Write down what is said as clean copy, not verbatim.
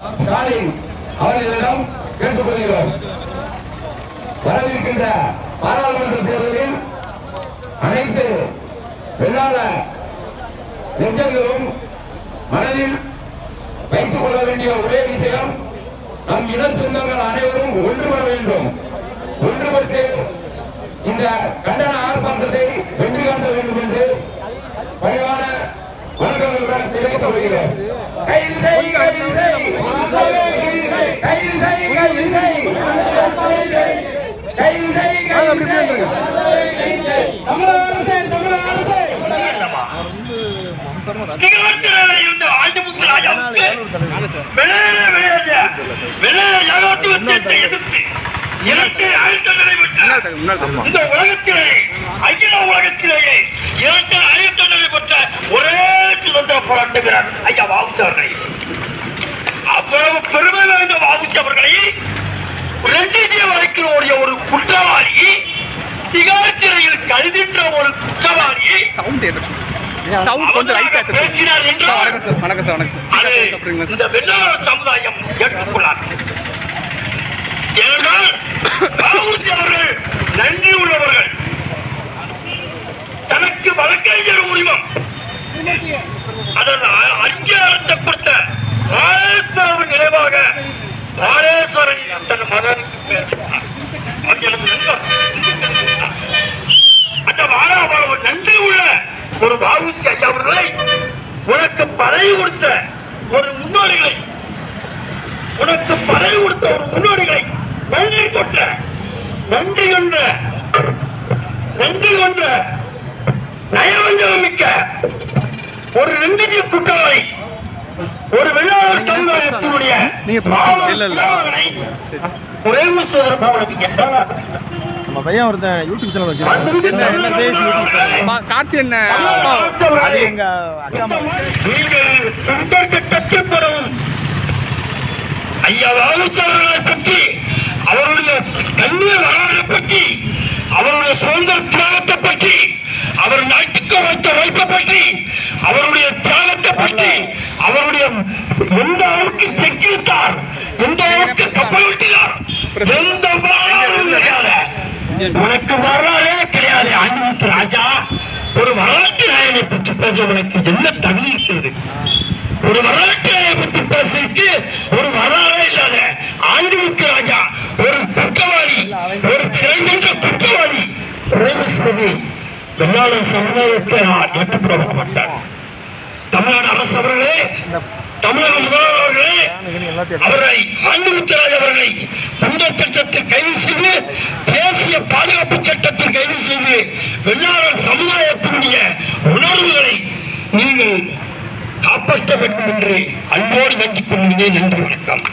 ஸ்டாலின் அவர்களிடம் கேட்டுக்கொள்கிறோம். வரவிருக்கின்ற பாராளுமன்ற தேர்தலில் அனைத்து வெள்ளாள நெஞ்சங்களும் மனதில் வைத்துக் கொள்ள வேண்டிய ஒரே விஷயம், நம் இன சொந்தங்கள் அனைவரும் ஒன்றுபட வேண்டும். ஒன்றுபட்டு இந்த கண்டன ஆர்ப்பாட்டத்தை வெற்றி காட்ட வேண்டும் என்று பணிவான வணக்கங்களுடன் தெரிவித்துக் கொள்கிறோம். கைது செய், கைது செய், கைது செய், கைது செய், கைது செய், கைது செய். தமிழக அரசு, தமிழக அரசு இந்த உலகத்திலே அகில உலகத்திலேயே இரண்டு ஆயுதங்களை பெற்ற ஒரே சுதந்திர போராட்ட வீரர் ஐயா வாவுசி அவர்களை, அவ்வளவு பெருமை வாய்ந்த வாவுசி அவர்களை வழக்கில் ஓடிய ஒரு குற்றவாளி, திகார் சிறையில் கருதின்ற ஒரு குற்றவாளி பேசினார் என்றால் இந்த வெள்ளாளர் சமுதாயம் ஏற்றுக்கொள்ளார். ஏனென்றால் வாவுசி அவர்கள் நன்றி உள்ளவர்கள். தனக்கு வழக்கறிஞர் உரிமம் அதன் அங்கீகாரத்தை ராஜேஸ்வரன் நினைவாக ராஜேஸ்வரன் தன் மகனுக்கு அந்த மாணவ நன்றி உள்ள ஒரு வாவுசி ஐயா அவர்களை, உனக்கு பதவி கொடுத்த ஒரு முன்னோடிகளை, உனக்கு பதவி கொடுத்த ஒரு முன்னோடிகளை நன்றி கொண்ட நன்றி கொண்ட நயவஞ்சமிக்க ஒரு நெஞ்சிய குற்றவாளி, ஒரு வெள்ளாளர் சமுதாயத்தினுடைய குறைவு நம்ம பையன் ஒருத்தன் யூடியூப் சேனல் வச்சிருக்கான். ஐயா வாவுசி அவர்களை பற்றி, அவருடைய கல்வி வரலாறு பற்றி, அவருடைய சுதந்திர தியாகத்தை பற்றி, அவர் நாட்டுக்கு வைத்த வைப்பை பற்றி, அவருடைய தியாகத்தை பற்றி, அவருடைய எந்த அளவுக்கு செக்கித்தார், எந்த அளவுக்கு கப்பல் விட்டினார், எந்த வரலாறும் கிடையாது. உனக்கு வரலாறே கிடையாது. ஆங்கிலத்து ராஜா, ஒரு வரலாற்று நாயனை பற்றி பேச உனக்கு என்ன தகுதி இருக்கிறது? ஒரு வரலாற்று நாயை பற்றி பேசுறதுக்கு ஒரு வரலாறே இல்லாத ஆங்கிலத்து ராஜா, ஒரு குற்றவாளி, ஒரு சிறை சென்ற குற்றவாளி வெள்ளாளர் சமுதாயத்தை ஏற்றுக்கொள்ள மாட்டார். தமிழ்நாடு அரசு அவர்களே, தமிழக முதல்வர் அவர்களே, அவரை ஆண்டிமுத்துராஜ் அவர்களை குண்டர் சட்டத்தில் கைது செய்து, தேசிய பாதுகாப்பு சட்டத்தில் கைது செய்து, வெள்ளாளர் சமுதாயத்தினுடைய உணர்வுகளை நீங்கள் காப்பாற்ற வேண்டும் என்று அன்போடு வேண்டிக் கொள்கிறேன். நன்றி, வணக்கம்.